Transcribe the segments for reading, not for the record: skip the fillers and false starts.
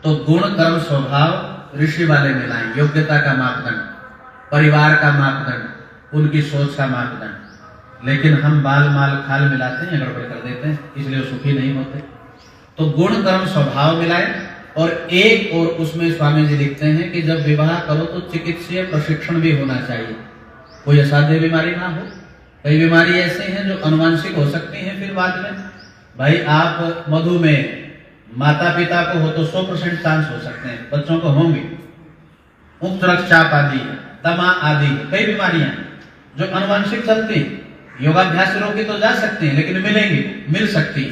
तो गुण कर्म स्वभाव ऋषि वाले मिलाएं, योग्यता का मापदंड, परिवार का मापदंड, उनकी सोच का मापदंड। लेकिन हम बाल माल खाल मिलाते हैं, गड़बड़ कर देते हैं, इसलिए वो सुखी नहीं होते। तो गुण कर्म स्वभाव मिलाए। और एक और उसमें स्वामी जी लिखते हैं कि जब विवाह करो तो चिकित्सीय प्रशिक्षण भी होना चाहिए, कोई असाध्य बीमारी ना हो। कई बीमारी ऐसे हैं जो अनुवांशिक हो सकती हैं फिर बाद में। भाई आप मधुमेह माता पिता को हो तो 100% चांस हो सकते हैं, बच्चों को होंगे। उच्च रक्तचाप आदि, दमा आदि, कई बीमारियां जो अनुवांशिक चलती, योगाभ्यास से रोकी तो जा सकती हैं लेकिन मिलेंगी, मिल सकती है।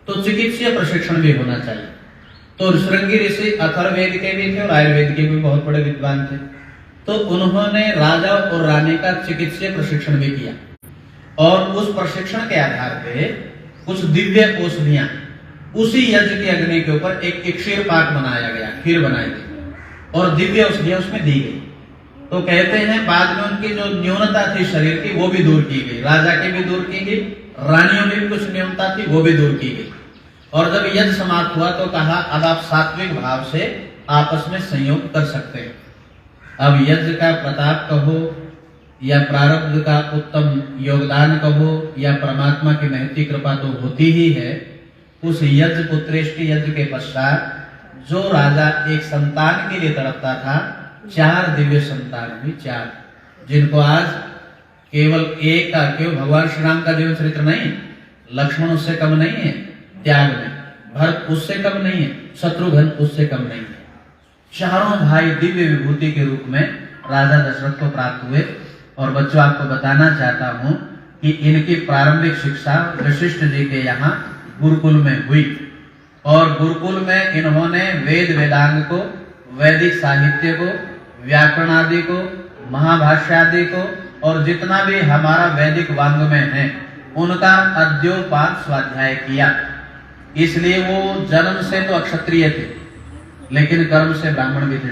तो चिकित्सीय प्रशिक्षण भी होना चाहिए। तो श्रृंगी ऋषि अथर्ववेद के भी थे और आयुर्वेद के भी बहुत बड़े विद्वान थे। तो उन्होंने राजा और रानी का चिकित्सीय प्रशिक्षण भी किया और उस प्रशिक्षण के आधार पे कुछ दिव्य औषधियां उसी यज्ञ की अग्नि के ऊपर एक क्षीर पाक बनाया गया, खीर बनाई गई और दिव्य औषधियां उसमें दी गई। तो कहते हैं बाद में उनकी जो न्यूनता थी शरीर की वो भी दूर की गई, राजा की भी दूर की गई, रानियों में भी कुछ न्यूनता थी वो भी दूर की गई। और जब यज्ञ समाप्त हुआ तो कहा अब आप सात्विक भाव से आपस में संयोग कर सकते हैं। अब यज्ञ का प्रताप कहो या प्रारब्ध का उत्तम योगदान कहो या परमात्मा की महती कृपा तो होती ही है। उस यज्ञ पुत्रेष्टि यज्ञ के पश्चात जो राजा एक संतान के लिए तड़पता था, 4 दिव्य संतान हुई, 4, जिनको आज केवल एक का, केवल भगवान श्री राम का जीवन चरित्र नहीं, लक्ष्मण उससे कम नहीं है त्याग में, भरत उससे कम नहीं है, शत्रुघ्न उससे कम नहीं है। चारों भाई दिव्य विभूति के रूप में राजा दशरथ को प्राप्त हुए। और बच्चों आपको बताना चाहता हूं कि इनकी प्रारंभिक शिक्षा वशिष्ठ जी के यहाँ गुरुकुल में हुई और गुरुकुल में इन्होंने वेद वेदांग को, वैदिक साहित्य को, व्याकरण आदि को, महाभाष्य आदि को और जितना भी हमारा वैदिक वांग्मय है उनका अद्योपात स्वाध्याय किया। इसलिए वो जन्म से तो अक्षत्रिय थे लेकिन कर्म से ब्राह्मण भी थे,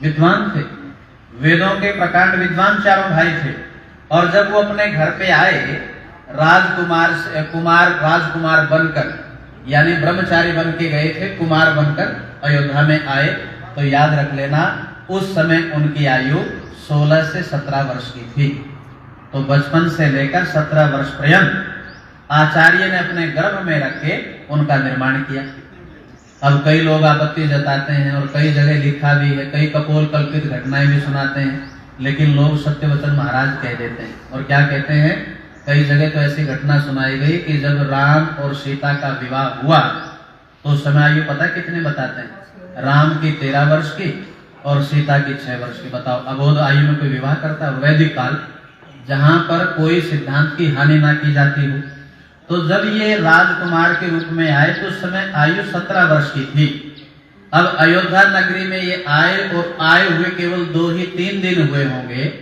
विद्वान थे, वेदों के प्रकांड विद्वान चारों भाई थे। और जब वो अपने घर पे आए राजकुमार बनकर, यानी ब्रह्मचारी बन के गए थे, कुमार बनकर अयोध्या में आए, तो याद रख लेना उस समय उनकी आयु 16 से 17 वर्ष की थी। तो बचपन से लेकर 17 वर्ष पर्यंत आचार्य ने अपने गर्भ में रख के उनका निर्माण किया। अब कई लोग आपत्ति जताते हैं और कई जगह लिखा भी है, कई कपोल कल्पित घटनाएं भी सुनाते हैं, लेकिन लोग सत्यवचन महाराज कह देते हैं। और क्या कहते हैं, कई जगह तो ऐसी घटना सुनाई गई कि जब राम और सीता का विवाह हुआ तो उस समय आयु पता कितने बताते हैं, राम की 13 वर्ष की और सीता की 6 वर्ष की। बताओ अबोध आयु में कोई विवाह करता है? वैदिक काल जहां पर कोई सिद्धांत की हानि ना की जाती हो। तो जब ये राजकुमार के रूप में आए तो उस समय आयु 17 वर्ष की थी। अब अयोध्या नगरी में ये आए और आए हुए केवल 2 ही 3 दिन हुए होंगे,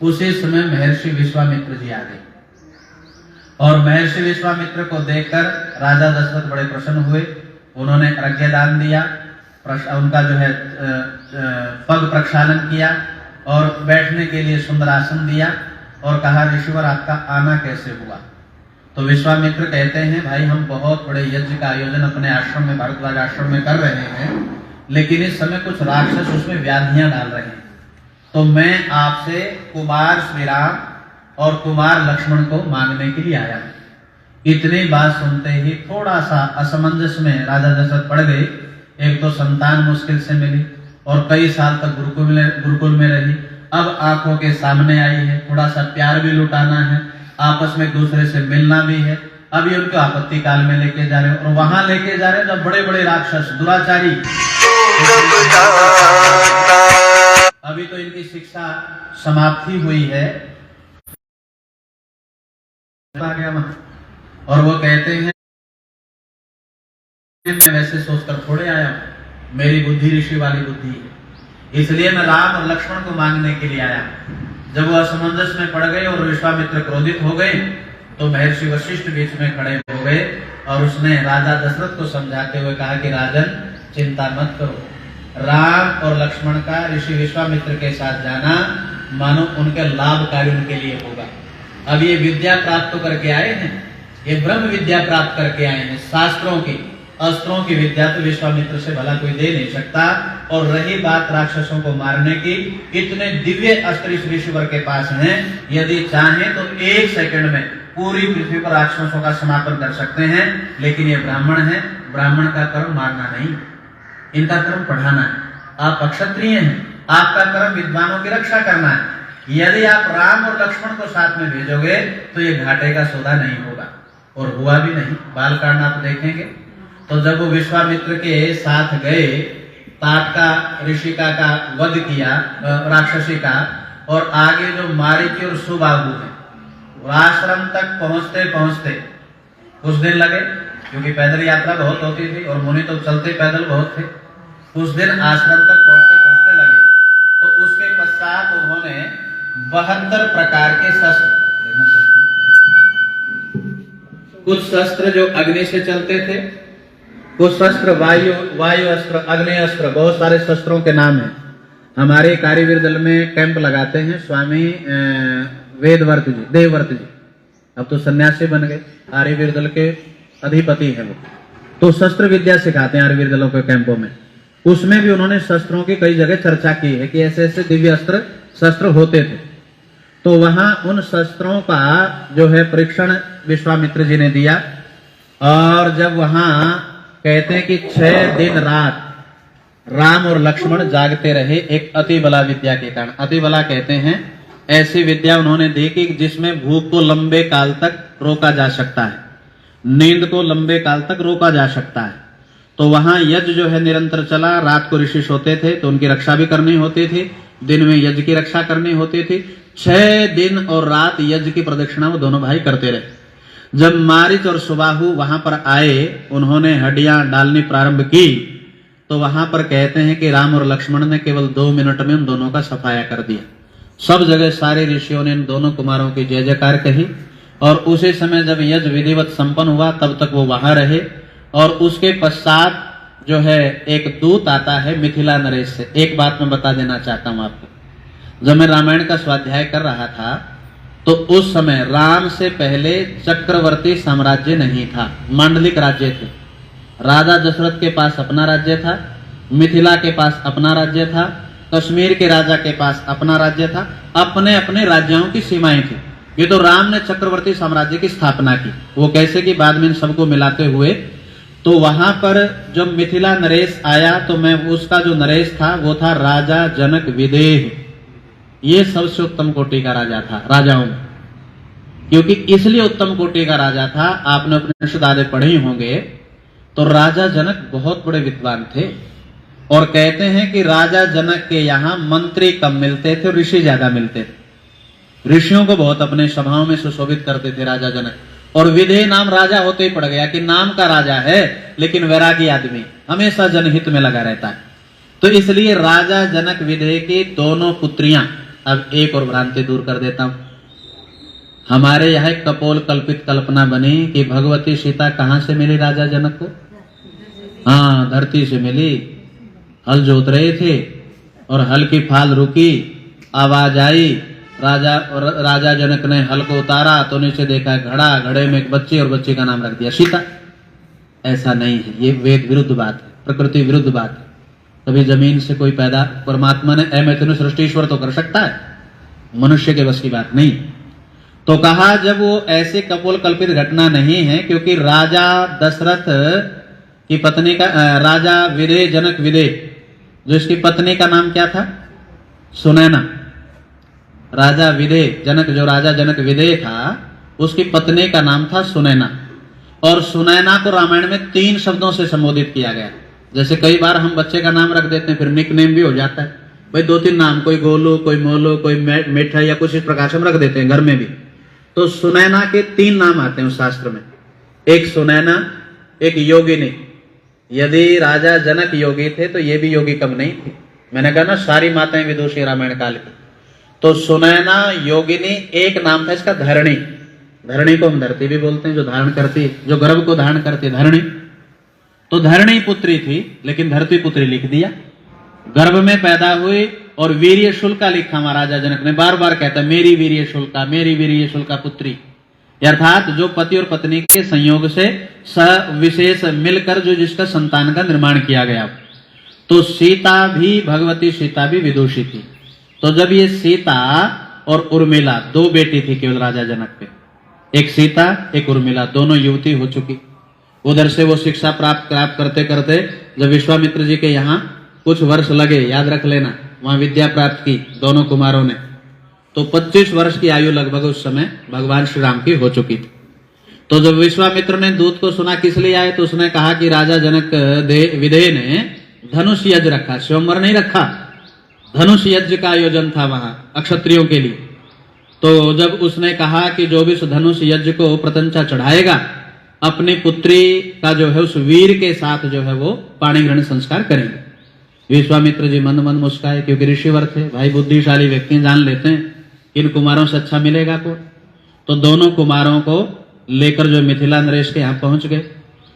उसी समय महर्षि विश्वामित्र जी आ गए। और महर्षि विश्वामित्र को देखकर राजा दशरथ बड़े प्रसन्न हुए। उन्होंने अर्घ्यदान दिया, उनका जो है पग प्रक्षालन किया और बैठने के लिए सुंदर आसन दिया और कहा ऋषिवर आपका आना कैसे हुआ? तो विश्वामित्र कहते हैं भाई हम बहुत बड़े यज्ञ का आयोजन अपने आश्रम में, भारद्वाज आश्रम में कर रहे हैं, लेकिन इस समय कुछ राक्षस उसमें व्याधियां डाल रहे हैं। तो मैं आपसे कुमार श्री राम और कुमार लक्ष्मण को मांगने के लिए आया। इतनी बात सुनते ही थोड़ा सा असमंजस में राजा दशरथ पड़ गए। एक तो संतान मुश्किल से मिली और कई साल तक गुरुकुल में रही, अब आंखों के सामने आई है, थोड़ा सा प्यार भी लुटाना है, आपस में एक दूसरे से मिलना भी है। अभी उनको आपत्ति काल में लेके जा रहे हैं और वहां लेके जा रहे हैं जब बड़े बड़े राक्षस दुराचारी, अभी तो इनकी शिक्षा समाप्ति हुई है, आ गया वहां। और वो कहते हैं मैं वैसे सोचकर थोड़े आया हूं, मेरी बुद्धि ऋषि वाली बुद्धि है, इसलिए मैं राम और लक्ष्मण को मांगने के लिए आया। जब वो असमंजस में पड़ गए और विश्वामित्र क्रोधित हो गए तो महर्षि वशिष्ठ बीच में खड़े हो गए और उसने राजा दशरथ को समझाते हुए कहा कि राजन चिंता मत करो, राम और लक्ष्मण का ऋषि विश्वामित्र के साथ जाना मानो उनके लाभकारी उनके लिए होगा। अब ये विद्या प्राप्त करके आए हैं, ये ब्रह्म विद्या प्राप्त करके आए हैं शास्त्रों की, अस्त्रों की विद्या तो विश्वामित्र से भला कोई दे नहीं सकता। और रही बात राक्षसों को मारने की, इतने दिव्य अस्त्र इस ऋषिवर के पास हैं, यदि चाहें तो 1 सेकंड में पूरी पृथ्वी पर राक्षसों का समापन कर सकते हैं। लेकिन ये ब्राह्मण है, ब्राह्मण का कर्म मारना नहीं, इनका कर्म पढ़ाना है। आप अक्षत्रिय हैं, आपका कर्म विद्वानों की रक्षा करना है। यदि आप राम और लक्ष्मण को साथ में भेजोगे तो ये घाटे का सौदा नहीं होगा, और हुआ भी नहीं। बालकांड आप देखेंगे तो जब वो विश्वामित्र के साथ गए, ताटका ऋषिका का वध किया, राक्षसी का, और आगे जो मारीची और सुबाहु है, आश्रम तक पहुंचते पहुंचते कुछ दिन लगे, क्योंकि पैदल यात्रा बहुत होती थी और मुनि तो चलते पैदल बहुत थे। कुछ दिन आश्रम तक पहुंचते पहुंचते लगे। तो उसके पश्चात उन्होंने 72 प्रकार के शस्त्र, कुछ शस्त्र जो अग्नि से चलते थे, कुछ शस्त्र वायु अस्त्र, अग्नि अस्त्र, बहुत सारे शस्त्रों के नाम हैं। हमारे कार्यवीर दल में कैंप लगाते हैं स्वामी वेदवर्त जी, देववर्त जी, अब तो सन्यासी बन गए, आर्यवीर दल के अधिपति हैं वो। तो शस्त्र विद्या सिखाते हैं आर्यवीर दलों के कैंपों में। उसमें भी उन्होंने शस्त्रों की कई जगह चर्चा की है कि ऐसे ऐसे दिव्य अस्त्र शस्त्र होते थे। तो वहां उन शस्त्रों का जो है परीक्षण विश्वामित्र जी ने दिया। और जब वहां कहते हैं कि 6 दिन रात राम और लक्ष्मण जागते रहे, एक अति बला विद्या के कारण। अति बला कहते हैं ऐसी विद्या उन्होंने दी कि जिसमें भूख को लंबे काल तक रोका जा सकता है, नींद को लंबे काल तक रोका जा सकता है। तो वहां यज्ञ जो है निरंतर चला। रात को ऋषि सोते थे तो उनकी रक्षा भी करनी होती थी, दिन में यज्ञ की रक्षा करनी होती थी। 6 दिन और रात यज्ञ की प्रदक्षिणा वो दोनों भाई करते रहे। जब मारीच और सुबाहु वहां पर आए, उन्होंने हड्डियां डालनी प्रारंभ की, तो वहां पर कहते हैं कि राम और लक्ष्मण ने केवल 2 मिनट में उन दोनों का सफाया कर दिया। सब जगह सारे ऋषियों ने इन दोनों कुमारों की जय जयकार कही। और उसी समय जब यज्ञ विधिवत संपन्न हुआ तब तक वो वहां रहे। और उसके पश्चात जो है एक दूत आता है मिथिला नरेश से। एक बात मैं बता देना चाहता हूं आपको, जब मैं रामायण का स्वाध्याय कर रहा था तो उस समय राम से पहले चक्रवर्ती साम्राज्य नहीं था, मांडलिक राज्य थे। राजा दशरथ के पास अपना राज्य था, मिथिला के पास अपना राज्य था, कश्मीर के राजा के पास अपना राज्य था, अपने अपने राज्यों की सीमाएं थी। ये तो राम ने चक्रवर्ती साम्राज्य की स्थापना की। वो कैसे कि बाद में इन सबको मिलाते हुए, तो वहां पर जब मिथिला नरेश आया तो मैं उसका जो नरेश था वो था राजा जनक विदेह। ये सबसे उत्तम कोटि का राजा था राजाओं में। क्योंकि इसलिए उत्तम कोटि का राजा था, आपने उपनिषद आदि पढ़े ही होंगे, तो राजा जनक बहुत बड़े विद्वान थे। और कहते हैं कि राजा जनक के यहाँ मंत्री कम मिलते थे, ऋषि ज्यादा मिलते थे। ऋषियों को बहुत अपने सभाओं में सुशोभित करते थे राजा जनक। और विदेह नाम राजा होते ही पड़ गया कि नाम का राजा है लेकिन वैरागी आदमी, हमेशा जनहित में लगा रहता है। तो इसलिए राजा जनक विदेह की दोनों पुत्रियां, अब एक और भ्रांति दूर कर देता हूं, हमारे यहाँ एक कपोल कल्पित कल्पना बनी कि भगवती सीता कहां से मिली राजा जनक को? हाँ, धरती से मिली। हल जोत रहे थे और हल की फाल रुकी, आवाज आई, राजा जनक ने हल को उतारा तो नीचे देखा घड़ा, घड़े में एक बच्ची और बच्ची का नाम रख दिया सीता। ऐसा नहीं है, ये वेद विरुद्ध बात है, प्रकृति विरुद्ध बात है। कभी जमीन से कोई पैदा परमात्मा ने ऐ सृष्टि ईश्वर तो कर सकता है, मनुष्य के बस की बात नहीं। तो कहा जब वो ऐसे कपोल कल्पित घटना नहीं है, क्योंकि राजा दशरथ की पत्नी का राजा विदेह जनक विदेह, जो इसकी पत्नी का नाम क्या था? सुनैना। राजा विदेह जनक, जो राजा जनक विदेह था, उसकी पत्नी का नाम था सुनैना। और सुनैना को रामायण में 3 शब्दों से संबोधित किया गया। जैसे कई बार हम बच्चे का नाम रख देते हैं, फिर निक नेम भी हो जाता है भाई, 2-3 नाम, कोई गोलू, कोई मोलू, कोई मेठा या कुछ इस प्रकार से हम रख देते हैं घर में भी। तो सुनैना के 3 नाम आते हैं उस शास्त्र में, एक सुनैना, एक योगिनी। यदि राजा जनक योगी थे तो ये भी योगी कम नहीं थी। मैंने कहा ना, सारी माताएं विदुषी रामायण काल की। तो सुनैना, योगिनी, एक नाम था इसका धरणी। धरणी को हम धरती भी बोलते हैं, जो धारण करती है, जो गर्भ को धारण करती है, धरणी। तो धरणी पुत्री थी, लेकिन धरती पुत्री लिख दिया। गर्भ में पैदा हुई और वीर्य शुल्का लिखा। महाराजा जनक ने बार बार कहता मेरी वीर्य शुल्का, मेरी वीर्य शुल्का पुत्री। अर्थात जो पति और पत्नी के संयोग से सविशेष मिलकर जो जिसका संतान का निर्माण किया गया। तो सीता भी, भगवती सीता भी विदुषी थी। तो जब ये सीता और उर्मिला दो बेटी थी केवल राजा जनक पे, एक सीता एक उर्मिला, दोनों युवती हो चुकी। उधर से वो शिक्षा प्राप्त करते करते जब विश्वामित्र जी के यहाँ कुछ वर्ष लगे, याद रख लेना, वहां विद्या प्राप्त की दोनों कुमारों ने, तो 25 वर्ष की आयु लगभग उस समय भगवान श्री राम की हो चुकी थी। तो जब विश्वामित्र ने दूत को सुना किस लिए आए, तो उसने कहा कि राजा जनक विदेह ने धनुष यज्ञ रखा, स्वयंवर नहीं रखा, धनुष यज्ञ का आयोजन था वहां अक्षत्रियों के लिए। तो जब उसने कहा कि जो भी उस धनुष यज्ञ को प्रतंचा चढ़ाएगा, अपनी पुत्री का जो है उस वीर के साथ जो है वो पाणी ग्रहण संस्कार करेंगे। विश्वामित्र जी मंद मंद मुस्काए, क्योंकि ऋषिवर थे भाई, बुद्धिशाली व्यक्ति जान लेते हैं इन कुमारों से अच्छा मिलेगा को। तो दोनों कुमारों को लेकर जो मिथिला नरेश के यहाँ पहुंच गए।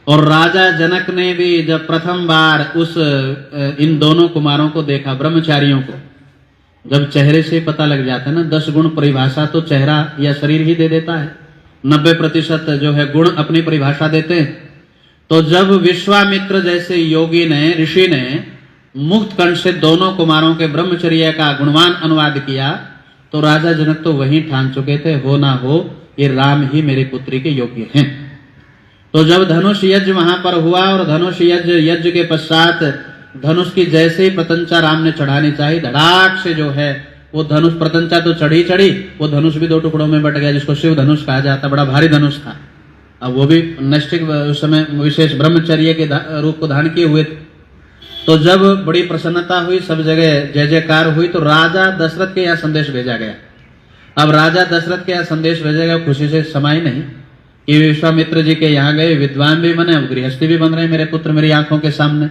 और राजा जनक ने भी जब प्रथम बार उस इन दोनों कुमारों को देखा, ब्रह्मचारियों को, जब चेहरे से पता लग जाता है ना, 10 गुण परिभाषा तो चेहरा या शरीर ही दे देता है, 90% जो है गुण अपनी परिभाषा देते हैं। तो जब विश्वामित्र जैसे योगी ने, ऋषि ने मुक्त कंठ से दोनों कुमारों के ब्रह्मचर्य का गुणवान अनुवाद किया, तो राजा जनक तो वहीं ठान चुके थे, हो ना हो ये राम ही मेरी पुत्री के योग्य हैं। तो जब धनुष यज्ञ वहां पर हुआ और धनुष यज्ञ के पश्चात धनुष की जैसे ही प्रतंचा राम ने चढ़ानी चाहिए, धड़ाक से जो है वो धनुष, प्रतंचा तो चढ़ी, वो धनुष भी 2 टुकड़ों में बट गया, जिसको शिव धनुष कहा जाता, बड़ा भारी धनुष था। अब वो भी नैष्ठिक उस समय विशेष ब्रह्मचर्य के रूप को धारण किए हुए थे। तो जब बड़ी प्रसन्नता हुई, सब जगह जय जयकार हुई, तो राजा दशरथ के यहाँ संदेश भेजा गया। अब राजा दशरथ के यहाँ संदेश भेजा गया, खुशी से समाई नहीं कि विश्वामित्र जी के यहाँ गए, विद्वान भी बने, अब गृहस्थी भी बन रहे मेरे पुत्र मेरी आंखों के सामने।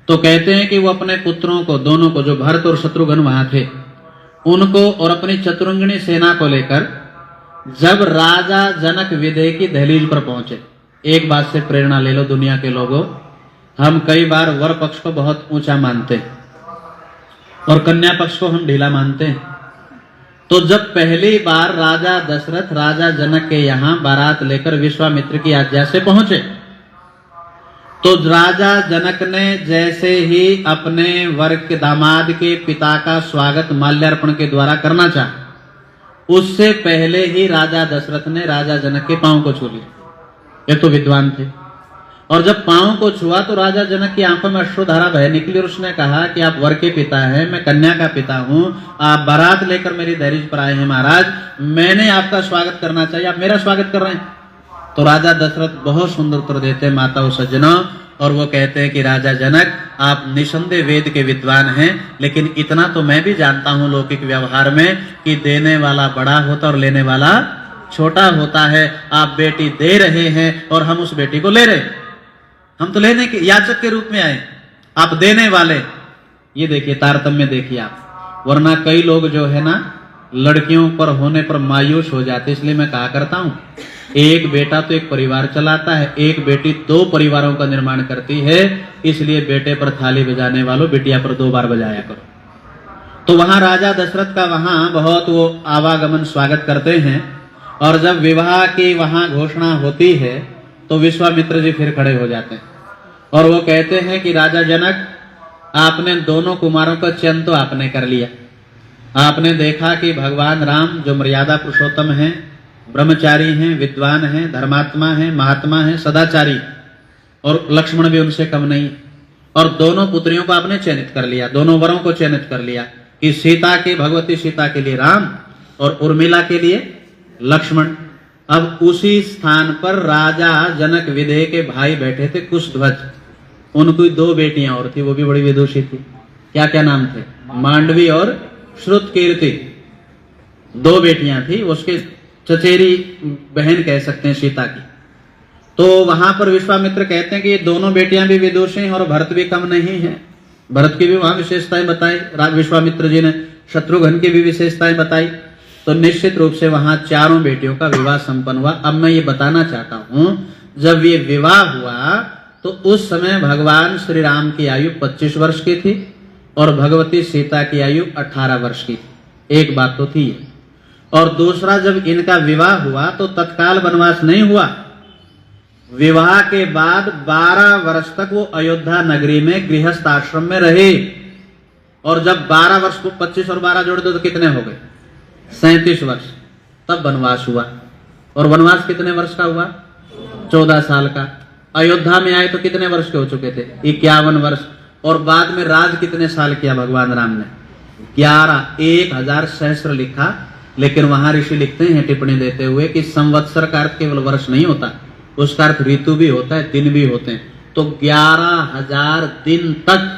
तो कहते हैं कि वो अपने पुत्रों को, दोनों को, जो भरत और शत्रुघ्न वहां थे, उनको और अपनी चतुरंगिणी सेना को लेकर जब राजा जनक विदेह की दहलीज पर पहुंचे, एक बात से प्रेरणा ले लो दुनिया के लोगों, हम कई बार वर पक्ष को बहुत ऊंचा मानते हैं और कन्या पक्ष को हम ढीला मानते हैं। तो जब पहली बार राजा दशरथ राजा जनक के यहाँ बारात लेकर विश्वामित्र की आज्ञा से पहुंचे, तो राजा जनक ने जैसे ही अपने वर के दामाद के पिता का स्वागत माल्यार्पण के द्वारा करना चाहा, उससे पहले ही राजा दशरथ ने राजा जनक के पांव को छू लिया। ये तो विद्वान थे। और जब पांव को छुआ तो राजा जनक की आंखों में अश्रुधारा बह निकली और उसने कहा कि आप वर के पिता हैं, मैं कन्या का पिता हूं, आप बारात लेकर मेरी दहलीज पर आए हैं महाराज, मैंने आपका स्वागत करना चाहिए, आप मेरा स्वागत कर रहे हैं। तो राजा दशरथ बहुत सुंदर उत्तर देते हैं माताओं सज्जनों, और वो कहते हैं कि राजा जनक आप निसंदेह वेद के विद्वान हैं, लेकिन इतना तो मैं भी जानता हूं लौकिक व्यवहार में कि देने वाला बड़ा होता और लेने वाला छोटा होता है। आप बेटी दे रहे हैं और हम उस बेटी को ले रहे हैं, हम तो लेने के याचक के रूप में आए, आप देने वाले। ये देखिए तारतम्य देखिए आप, वरना कई लोग जो है ना लड़कियों पर होने पर मायूस हो जाते। इसलिए मैं कहा करता हूं, एक बेटा तो एक परिवार चलाता है, एक बेटी 2 परिवारों का निर्माण करती है। इसलिए बेटे पर थाली बजाने वालों, बिटिया पर 2 बार बजाया करो। तो वहां राजा दशरथ का वहां बहुत वो आवागमन स्वागत करते हैं। और जब विवाह की वहां घोषणा होती है तो विश्वामित्र जी फिर खड़े हो जाते हैं और वो कहते हैं कि राजा जनक, आपने दोनों कुमारों का चयन तो आपने कर लिया। आपने देखा कि भगवान राम जो मर्यादा पुरुषोत्तम हैं, ब्रह्मचारी हैं, विद्वान हैं, धर्मात्मा हैं, महात्मा हैं, सदाचारी, और लक्ष्मण भी उनसे कम नहीं। और दोनों पुत्रियों को आपने चयनित कर लिया, दोनों वरों को चयनित कर लिया कि सीता के, भगवती सीता के लिए राम और उर्मिला के लिए लक्ष्मण। अब उसी स्थान पर राजा जनक विदेह के भाई बैठे थे कुशध्वज, उनकी 2 बेटियां और थी, वो भी बड़ी विदुषी थी। क्या क्या नाम थे? मांडवी और श्रुतकीर्ति, 2 बेटियां थी, उसके चचेरी बहन कह सकते हैं सीता की। तो वहां पर विश्वामित्र कहते हैं कि ये दोनों बेटियां भी विदुषी हैं और भरत भी कम नहीं है। भरत की भी वहां विशेषताएं बताई, विश्वामित्र जी ने शत्रुघ्न की भी विशेषताएं बताई। तो निश्चित रूप से वहां 4 बेटियों का विवाह संपन्न हुआ। अब मैं ये बताना चाहता हूं, जब ये विवाह हुआ तो उस समय भगवान श्री राम की आयु 25 वर्ष की थी और भगवती सीता की आयु 18 वर्ष की थी। एक बात तो थी। और दूसरा, जब इनका विवाह हुआ तो तत्काल वनवास नहीं हुआ। विवाह के बाद 12 वर्ष तक वो अयोध्या नगरी में गृहस्थ आश्रम में रहे। और जब 12 वर्ष को 25 और 12 जोड़ दो तो कितने हो गए? 37 वर्ष। तब वनवास हुआ। और वनवास कितने वर्ष का हुआ? 14 साल का। अयोध्या में आए तो कितने वर्ष के हो चुके थे? 51 वर्ष। और बाद में राज कितने साल किया भगवान राम ने? 11। 1000 सहस्र लिखा, लेकिन वहां ऋषि लिखते हैं टिप्पणी देते हुए कि संवत्सर का अर्थ केवल वर्ष नहीं होता, उसका अर्थ ऋतु भी होता है, दिन भी होते हैं। तो 11,000 दिन तक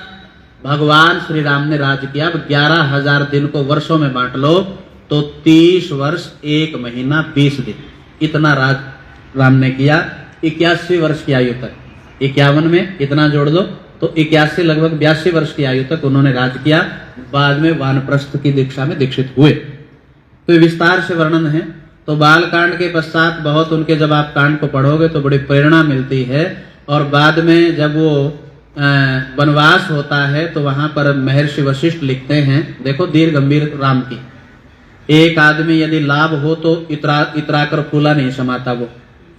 भगवान श्री राम ने राज किया। अब 11,000 दिन को वर्षों में बांट लो तो 30 वर्ष 1 महीना 20 दिन, इतना राज राम ने किया। 81 वर्ष की आयु तक, 51 में इतना जोड़ दो तो 81 लगभग 82 वर्ष की आयु तक उन्होंने राज किया। बाद में वानप्रस्थ की दीक्षा में दीक्षित हुए। तो विस्तार से वर्णन है। तो बाल कांड के पश्चात बहुत उनके, जब आप कांड को पढ़ोगे तो बड़ी प्रेरणा मिलती है। और बाद में जब वो वनवास होता है तो वहां पर महर्षि वशिष्ठ लिखते हैं, देखो दीर्घ गंभीर राम की, एक आदमी यदि लाभ हो तो इतरा कर फूला नहीं समाता वो,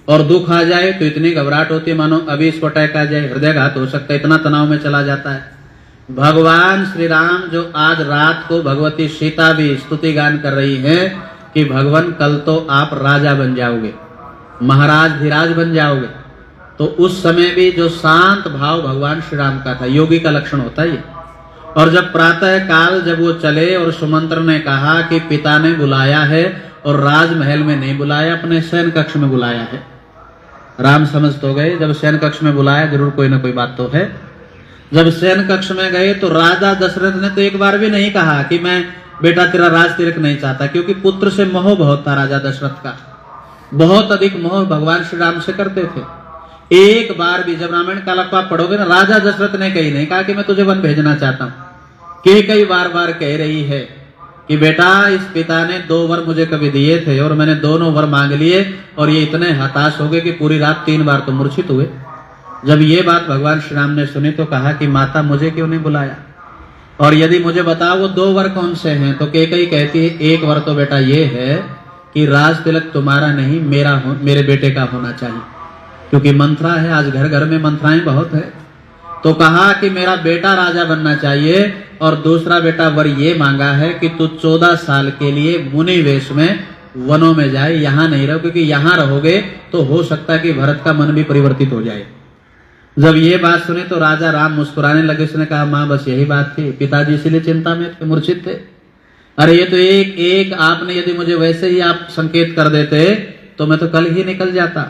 और दुख आ जाए तो इतनी घबराहट होती है मानो अभी इसको अटैक आ जाए, हृदयघात हो सकता है, इतना तनाव में चला जाता है। भगवान श्री राम जो आज रात को भगवती सीता भी स्तुति गान कर रही है कि भगवान कल तो आप राजा बन जाओगे, महाराज धीराज बन जाओगे। तो उस समय भी जो शांत भाव भगवान श्री राम का था, योगी का लक्षण होता है ये। और जब प्रातः काल जब वो चले और सुमंत्र ने कहा कि पिता ने बुलाया है और राजमहल में नहीं बुलाया, अपने शयन कक्ष में बुलाया है। राम समझ तो गए, जब शयन कक्ष में बुलाया जरूर कोई ना कोई बात तो है। जब शयन कक्ष में गए तो राजा दशरथ ने तो एक बार भी नहीं कहा कि मैं बेटा तेरा राज तिलक नहीं चाहता, क्योंकि पुत्र से मोह बहुत था राजा दशरथ का, बहुत अधिक मोह भगवान श्री राम से करते थे। एक बार भी, जब रामायण काल आप पढ़ोगे ना, राजा दशरथ ने कहीं नहीं कहा कि मैं तुझे वन भेजना चाहता हूं। कई बार कह रही है कि बेटा इस पिता ने 2 वर मुझे कभी दिए थे और मैंने दोनों वर मांग लिए और ये इतने हताश हो गए कि पूरी रात 3 बार तो मूर्छित हुए। जब ये बात भगवान श्री राम ने सुनी तो कहा कि माता मुझे क्यों नहीं बुलाया, और यदि मुझे बताओ वो 2 वर कौन से हैं, तो कई कहती है एक वर तो बेटा ये है कि राज तिलक तुम्हारा नहीं मेरे बेटे का होना चाहिए, क्योंकि मंत्रा है, आज घर घर में मंत्राएं बहुत है। तो कहा कि मेरा बेटा राजा बनना चाहिए, और दूसरा बेटा वर ये मांगा है कि तू 14 साल के लिए मुनि वेश में वनों में जाए, यहां नहीं रहो, क्योंकि यहां रहोगे तो हो सकता है कि भरत का मन भी परिवर्तित हो जाए। जब ये बात सुनी तो राजा राम मुस्कुराने लगे। उसने कहा मां बस यही बात थी, पिताजी इसीलिए चिंता में थे, मूर्छित थे। अरे ये तो एक आपने यदि मुझे वैसे ही आप संकेत कर देते तो मैं तो कल ही निकल जाता।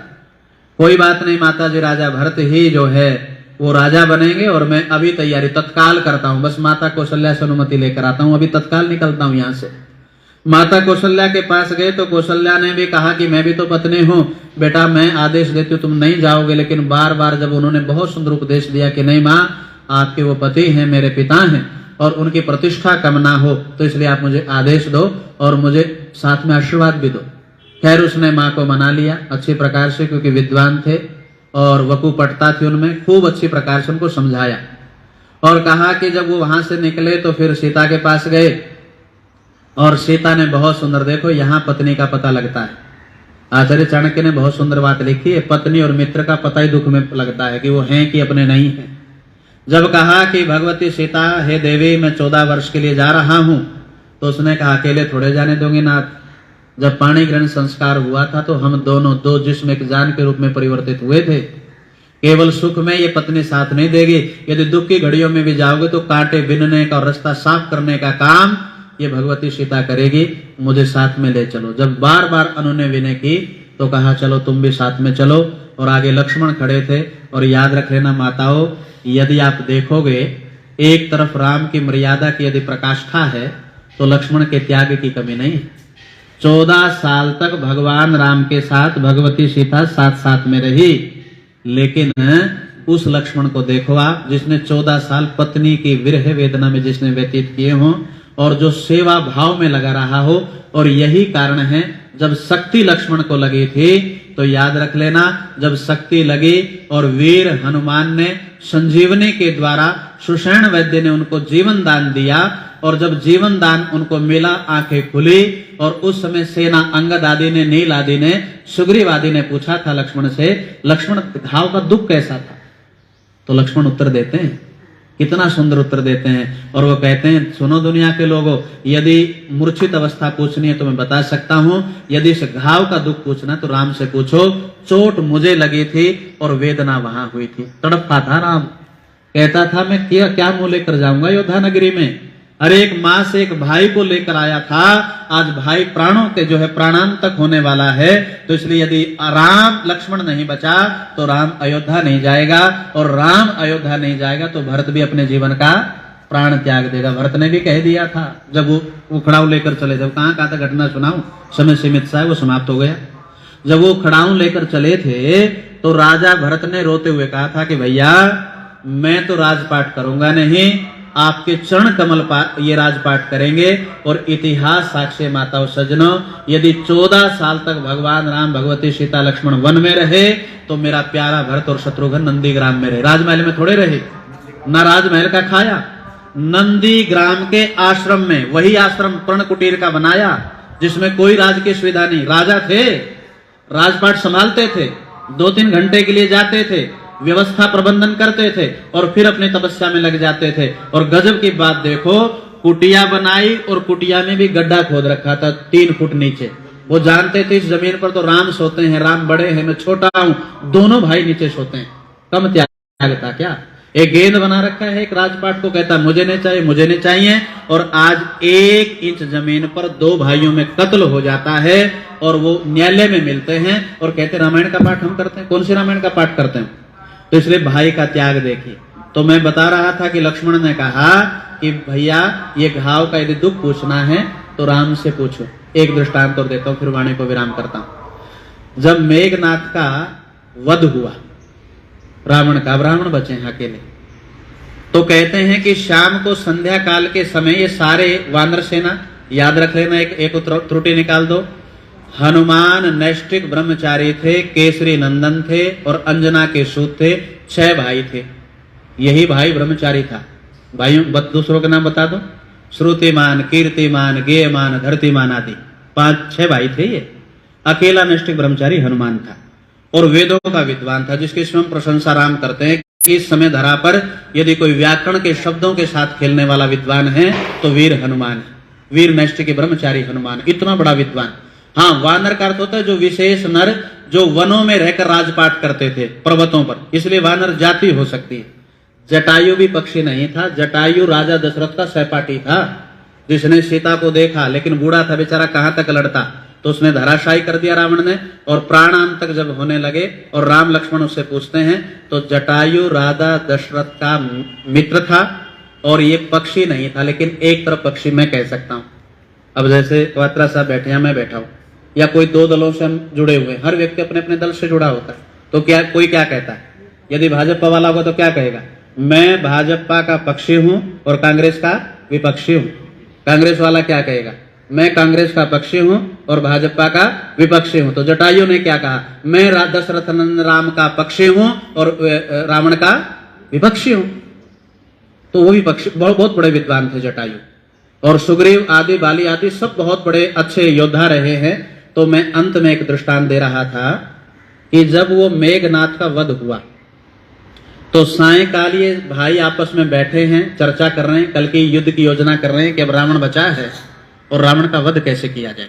कोई बात नहीं माता जी, राजा भरत ही जो है वो राजा बनेंगे और मैं अभी तैयारी तत्काल करता हूं, बस माता कौशल्या से अनुमति लेकर आता हूं, अभी तत्काल निकलता हूं यहां से। माता कौशल्या के पास गए तो कौशल्या ने भी कहा कि मैं भी तो पत्नी हूं, बेटा मैं आदेश देती हूं तुम नहीं जाओगे। लेकिन बार बार जब उन्होंने बहुत सुंदर उपदेश दिया कि नहीं माँ आपके वो पति हैं, मेरे पिता हैं, और उनकी प्रतिष्ठा कम ना हो, तो इसलिए आप मुझे आदेश दो और मुझे साथ में आशीर्वाद भी दो। खैर उसने माँ को मना लिया अच्छी प्रकार से, क्योंकि विद्वान थे और वकुपटता थी उनमें, खूब अच्छी प्रकार से उनको समझाया और कहा कि जब वो वहां से निकले तो फिर सीता के पास गए और सीता ने बहुत सुंदर, देखो यहाँ पत्नी का पता लगता है, आचार्य चाणक्य ने बहुत सुंदर बात लिखी है, पत्नी और मित्र का पता ही दुख में लगता है कि वो हैं कि अपने नहीं है। जब कहा कि भगवती सीता हे देवी मैं 14 वर्ष के लिए जा रहा हूं, तो उसने कहा अकेले थोड़े जाने दोगे नाथ। जब पाणी ग्रहण संस्कार हुआ था तो हम दोनों 2 जिस्म एक जान के रूप में परिवर्तित हुए थे। केवल सुख में ये पत्नी साथ नहीं देगी, यदि दुख की घड़ियों में भी जाओगे तो कांटे बिनने का और रास्ता साफ करने का काम ये भगवती सीता करेगी, मुझे साथ में ले चलो। जब बार बार उन्होंने विनय की तो कहा चलो तुम भी साथ में चलो, और आगे लक्ष्मण खड़े थे। और याद रख लेना माताओं, यदि आप देखोगे एक तरफ राम की मर्यादा की यदि प्रकाष्ठा है तो लक्ष्मण के त्याग की कमी नहीं है। 14 साल तक भगवान राम के साथ भगवती सीता साथ साथ में रही, लेकिन उस लक्ष्मण को देखो आप जिसने 14 साल पत्नी की विरह वेदना में जिसने व्यतीत किए हों और जो सेवा भाव में लगा रहा हो। और यही कारण है जब शक्ति लक्ष्मण को लगी थी, तो याद रख लेना, जब शक्ति लगी और वीर हनुमान ने संजीवनी के द्वारा सुषेण वैद्य ने उनको जीवन दान दिया, और जब जीवन दान उनको मिला, आंखें खुली, और उस समय सेना अंगद आदि ने, नील आदि ने, सुग्रीव आदि ने पूछा था लक्ष्मण से, लक्ष्मण घाव का दुख कैसा था? तो लक्ष्मण उत्तर देते हैं, कितना सुंदर उत्तर देते हैं, और वो कहते हैं, सुनो दुनिया के लोगों, यदि मूर्छित अवस्था पूछनी है तो मैं बता सकता हूं, यदि इस घाव का दुख पूछना तो राम से पूछो। चोट मुझे लगी थी और वेदना वहां हुई थी, तड़पता था राम, कहता था मैं क्या मुंह लेकर जाऊंगा योद्धा नगरी में। अरे एक मां से एक भाई को लेकर आया था, आज भाई प्राणों के जो है प्राणांतक होने वाला है, तो इसलिए यदि राम लक्ष्मण नहीं बचा तो राम अयोध्या नहीं जाएगा, और राम अयोध्या नहीं जाएगा तो भरत भी अपने जीवन का प्राण त्याग देगा। भरत ने भी कह दिया था, जब वो उखड़ाऊ लेकर चले, जब कहां तक घटना सुनाऊं, समय सीमित सा है, वो समाप्त हो गया। जब वो खड़ाऊ लेकर चले थे तो राजा भरत ने रोते हुए कहा था कि भैया मैं तो राजपाट करूंगा नहीं, आपके चरण कमल ये राजपाट करेंगे। और इतिहास साक्ष्य माताओं सज्जनों, यदि 14 साल तक भगवान राम, भगवती सीता, लक्ष्मण वन में रहे, तो मेरा प्यारा भरत और शत्रुघ्न नंदीग्राम में रहे। राजमहल में थोड़े रहे, न राजमहल का खाया, नंदीग्राम के आश्रम में, वही आश्रम पर्ण कुटीर का बनाया जिसमें कोई राज की सुविधा नहीं। राजा थे, राजपाट संभालते थे, 2-3 घंटे के लिए जाते थे, व्यवस्था प्रबंधन करते थे और फिर अपनी तपस्या में लग जाते थे। और गजब की बात देखो, कुटिया बनाई और कुटिया में भी गड्ढा खोद रखा था 3 फुट नीचे। वो जानते थे इस जमीन पर तो राम सोते हैं, राम बड़े हैं, मैं छोटा हूं, दोनों भाई नीचे सोते हैं। कम त्याग था क्या? एक गेंद बना रखा है, एक राजपाट को कहता मुझे नहीं चाहिए, मुझे नहीं चाहिए। और आज 1 इंच जमीन पर 2 भाइयों में कत्ल हो जाता है और वो न्यायालय में मिलते हैं और कहते रामायण का पाठ हम करते हैं। कौन सी रामायण का पाठ करते हैं? तो इसलिए भाई का त्याग देखिए। तो मैं बता रहा था कि लक्ष्मण ने कहा कि भैया ये घाव का यदि दुख पूछना है तो राम से पूछो। एक दृष्टांत और देता हूं, फिर वाणी को विराम करता हूं। जब मेघनाथ का वध हुआ रावण का, ब्राह्मण बचे हैं अकेले, तो कहते हैं कि शाम को संध्या काल के समय ये सारे वानर सेना, याद रख लेना, एक त्रुटि निकाल दो, हनुमान नैष्ठिक ब्रह्मचारी थे, केसरी नंदन थे और अंजना के सूत थे, 6 भाई थे। यही भाई ब्रह्मचारी था। भाइयों दूसरों के नाम बता दो, श्रुतिमान, कीर्तिमान, गेयमान, धरतीमान आदि 5-6 भाई थे। ये अकेला नैष्ठिक ब्रह्मचारी हनुमान था और वेदों का विद्वान था, जिसकी स्वयं प्रशंसा राम करते हैं कि इस समय धरा पर यदि कोई व्याकरण के शब्दों के साथ खेलने वाला विद्वान है तो वीर हनुमान है, वीर नैष्ठिक ब्रह्मचारी हनुमान, इतना बड़ा विद्वान। हाँ, वानर का अर्थ होता है जो विशेष नर जो वनों में रहकर राजपाट करते थे पर्वतों पर, इसलिए वानर जाति हो सकती है। जटायु भी पक्षी नहीं था, जटायु राजा दशरथ का सहपाठी था, जिसने सीता को देखा लेकिन बूढ़ा था बेचारा, कहां तक लड़ता, तो उसने धराशायी कर दिया रावण ने। और प्राणांतक जब होने लगे और राम लक्ष्मण उससे पूछते हैं तो जटायु राजा दशरथ का मित्र था और ये पक्षी नहीं था, लेकिन एक तरफ पक्षी मैं कह सकता हूं। अब जैसे कवात्रा साहब बैठे हैं, मैं बैठा हूं, या कोई 2 दलों से हम जुड़े हुए, हर व्यक्ति अपने अपने दल से जुड़ा होता है, तो क्या कोई क्या कहता है? यदि भाजपा वाला होगा तो क्या कहेगा? मैं भाजपा का पक्षी हूं और कांग्रेस का विपक्षी हूं। कांग्रेस वाला क्या कहेगा? मैं कांग्रेस का पक्षी हूं और भाजपा का विपक्षी हूं। तो जटायु ने क्या कहा? मैं दशरथ नंदन राम का पक्षी हूं और रावण का विपक्षी हूं। तो वो भी पक्षी, बहुत बड़े विद्वान थे जटायु। और सुग्रीव आदि, बाली आदि सब बहुत बड़े अच्छे योद्धा रहे हैं। तो मैं अंत में एक दृष्टांत दे रहा था कि जब वो मेघनाथ का वध हुआ तो सायंकाल ये भाई आपस में बैठे हैं, चर्चा कर रहे हैं, कल की युद्ध की योजना कर रहे हैं कि अब रावण बचा है और रावण का वध कैसे किया जाए।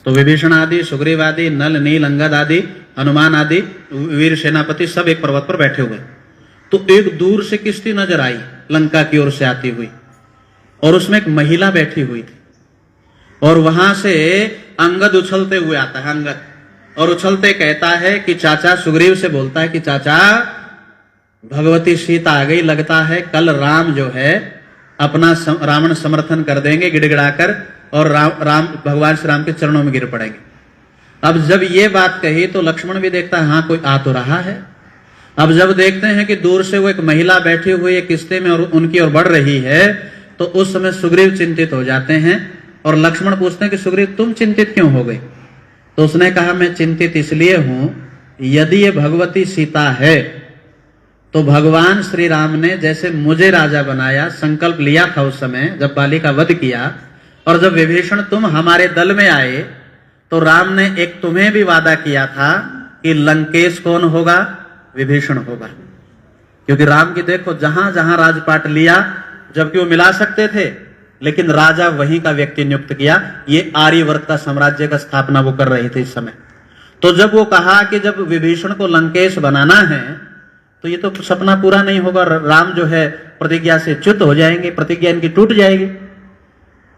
तो विभीषण आदि, सुग्रीव आदि, नल, नील, अंगद आदि, हनुमान आदि वीर सेनापति सब एक पर्वत पर बैठे हुए। तो एक दूर से किश्ती नजर आई लंका की ओर से आती हुई और उसमें एक महिला बैठी हुई थी और वहां से अंगद उछलते हुए आता है, अंगद, और उछलते कहता है कि चाचा, सुग्रीव से बोलता है कि चाचा भगवती सीता आ गई, लगता है कल राम जो है अपना रावण समर्थन कर देंगे गिड़गिड़ाकर और राम भगवान श्री राम के चरणों में गिर पड़ेंगे। अब जब ये बात कही तो लक्ष्मण भी देखता है हाँ कोई आ तो रहा है। अब जब देखते हैं कि दूर से वो एक महिला बैठी हुई है किस्ते में और उनकी ओर बढ़ रही है तो उस समय सुग्रीव चिंतित हो जाते हैं और लक्ष्मण पूछते हैं कि सुग्रीव तुम चिंतित क्यों हो गए? तो उसने कहा मैं चिंतित इसलिए हूं, यदि ये भगवती सीता है तो भगवान श्री राम ने जैसे मुझे राजा बनाया, संकल्प लिया था उस समय जब बाली का वध किया, और जब विभीषण तुम हमारे दल में आए तो राम ने एक तुम्हें भी वादा किया था कि लंकेश कौन होगा, विभीषण होगा। क्योंकि राम की देखो जहां जहां राजपाट लिया, जबकि वो मिला सकते थे, लेकिन राजा वहीं का व्यक्ति नियुक्त किया। ये आर्यवर्त का साम्राज्य का स्थापना वो कर रहे थे इस समय। तो जब वो कहा कि जब विभीषण को लंकेश बनाना है तो ये तो सपना पूरा नहीं होगा, राम जो है प्रतिज्ञा से च्युत हो जाएंगे, प्रतिज्ञा इनकी टूट जाएगी।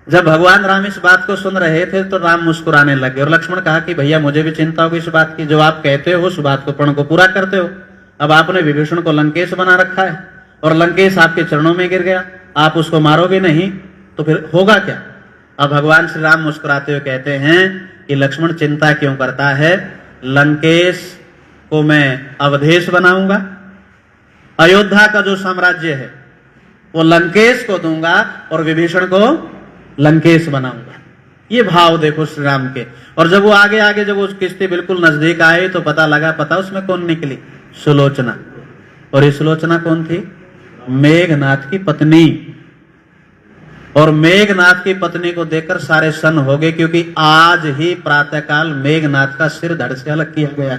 जब भगवान राम इस बात को सुन रहे थे तो राम मुस्कुराने लगे, और लक्ष्मण कहा कि भैया मुझे भी चिंता होगी इस बात की, जो आप कहते हो उस बात को पण को पूरा करते हो। अब आपने विभीषण को लंकेश बना रखा है और लंकेश आपके चरणों में गिर गया, आप उसको मारोगे नहीं तो फिर होगा क्या। अब भगवान श्री राम मुस्कुराते हुए कहते हैं कि लक्ष्मण चिंता क्यों करता है, लंकेश को मैं अवधेश बनाऊंगा, अयोध्या का जो साम्राज्य है वो लंकेश को दूंगा और विभीषण को लंकेश बनाऊंगा। ये भाव देखो श्री राम के। और जब वो आगे आगे जब उस किश्ती बिल्कुल नजदीक आए तो पता लगा, पता उसमें कौन निकली, सुलोचना। और ये सुलोचना कौन थी, मेघनाथ की पत्नी। और मेघनाथ की पत्नी को देखकर सारे सन्न हो गए, क्योंकि आज ही प्रातःकाल मेघनाथ का सिर धड़ से अलग किया गया।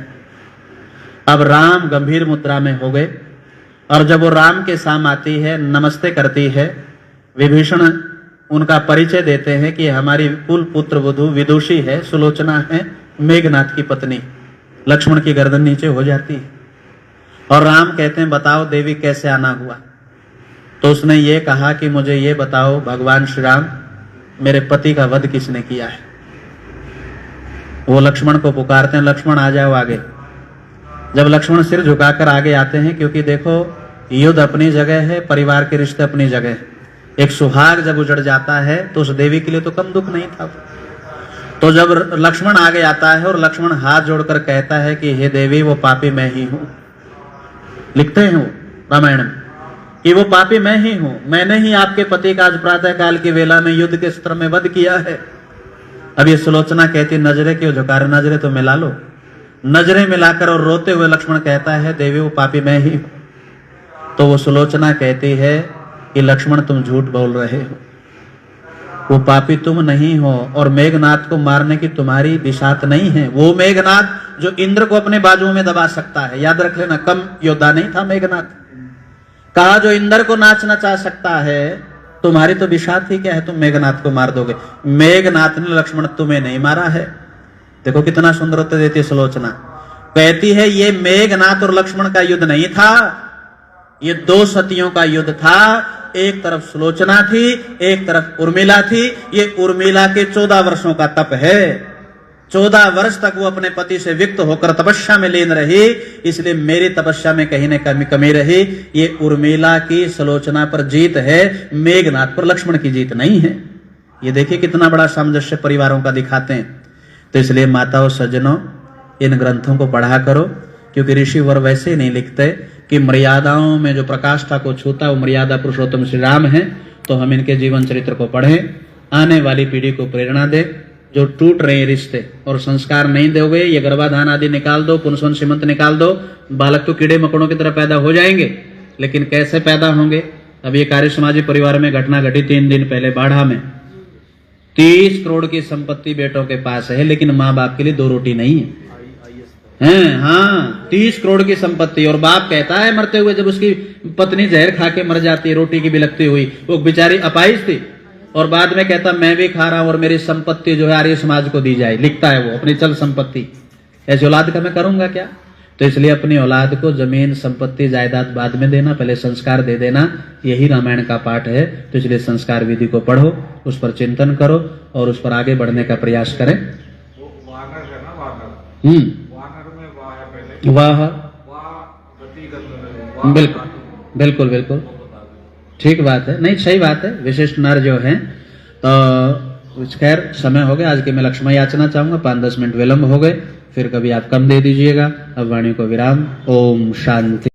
अब राम गंभीर मुद्रा में हो गए, और जब वो राम के सामने आती है, नमस्ते करती है, विभीषण उनका परिचय देते हैं कि हमारी कुल पुत्र वधू विदुषी है, सुलोचना है, मेघनाथ की पत्नी। लक्ष्मण की गर्दन नीचे हो जाती है और राम कहते हैं बताओ देवी कैसे आना हुआ। तो उसने ये कहा कि मुझे ये बताओ भगवान श्री राम, मेरे पति का वध किसने किया है। वो लक्ष्मण को पुकारते हैं, लक्ष्मण आ जाओ आगे। जब लक्ष्मण सिर झुकाकर आगे आते हैं, क्योंकि देखो युद्ध अपनी जगह है, परिवार के रिश्ते अपनी जगह है। एक सुहाग जब उजड़ जाता है तो उस देवी के लिए तो कम दुख नहीं था। तो जब लक्ष्मण आगे आता है और लक्ष्मण हाथ जोड़कर कहता है कि हे देवी वो पापी मैं ही हूं, लिखते हैं वो रामायण में कि वो पापी मैं ही हूं, मैंने ही आपके पति का आज प्रातः काल की वेला में युद्ध के स्त्र में वध किया है। अब ये सुलोचना कहती नजरें क्यों झुका रहे, नजरें तो मिला लो। नजरें मिलाकर और रोते हुए लक्ष्मण कहता है देवी वो पापी मैं ही हूं। तो वो सुलोचना कहती है कि लक्ष्मण तुम झूठ बोल रहे हो, वो पापी तुम नहीं हो और मेघनाथ को मारने की तुम्हारी बिसात नहीं है। वो मेघनाथ जो इंद्र को अपने बाजुओं में दबा सकता है, याद रख लेना, कम योद्धा नहीं था मेघनाथ। कहा जो इंद्र को नाच नचा सकता है, तुम्हारी तो बिसात ही क्या है, तुम मेघनाथ को मार दोगे। मेघनाथ ने लक्ष्मण तुम्हें नहीं मारा है। देखो कितना सुंदर उत्तर देती है सुलोचना, कहती है ये मेघनाथ और लक्ष्मण का युद्ध नहीं था, ये दो सतियों का युद्ध था। एक तरफ सुलोचना थी, एक तरफ उर्मिला थी। ये उर्मिला के 14 वर्षों का तप है। 14 वर्ष तक वो अपने पति से विक्त होकर तपस्या में लीन रही, इसलिए मेरी तपस्या में कहीं न कमी रही। ये उर्मिला की सुलोचना पर जीत है, मेघनाथ पर लक्ष्मण की जीत नहीं है। ये देखिए कितना बड़ा सामंजस्य परिवारों का दिखाते हैं। तो इसलिए माताओं सज्जनों, इन ग्रंथों को पढ़ा करो, क्योंकि ऋषि वर वैसे ही नहीं लिखते कि मर्यादाओं में जो प्रकाष्ठा को छूता वो मर्यादा पुरुषोत्तम श्री राम है। तो हम इनके जीवन चरित्र को पढ़ें, आने वाली पीढ़ी को प्रेरणा दे। जो टूट रहे रिश्ते और संस्कार नहीं दोगे, ये गर्भाधान आदि निकाल दो, पुनस्वन सीमंत निकाल दो, बालक तो कीड़े मकोड़ों की तरह पैदा हो जाएंगे, लेकिन कैसे पैदा होंगे। अब ये कार्य समाजी परिवार में घटना घटी 3 दिन पहले बाढ़ा में। 30 करोड़ की संपत्ति बेटों के पास है, लेकिन माँ बाप के लिए 2 रोटी नहीं है। हाँ, 30 करोड़ की संपत्ति, और बाप कहता है मरते हुए, जब उसकी पत्नी जहर खा के मर जाती है रोटी की बिलखती हुई, वो बेचारी अपाहिज थी, और बाद में कहता मैं भी खा रहा हूं और मेरी संपत्ति जो है आर्य समाज को दी जाए, लिखता है वो अपनी चल संपत्ति। ऐसी औलाद का मैं करूंगा क्या। तो इसलिए अपनी औलाद को जमीन संपत्ति जायदाद बाद में देना, पहले संस्कार दे देना, यही रामायण का पाठ है। तो इसलिए संस्कार विधि को पढ़ो, उस पर चिंतन करो और उस पर आगे बढ़ने का प्रयास करें। वाह, बिल्कुल बिल्कुल बिल्कुल ठीक बात है, नहीं सही बात है। विशिष्ट नर जो हैं, तो खैर समय हो गया, आज के मैं लक्ष्मण याचना चाहूंगा, 5-10 मिनट विलंब हो गए, फिर कभी आप कम दे दीजिएगा। अब वाणी को विराम। ओम शांति।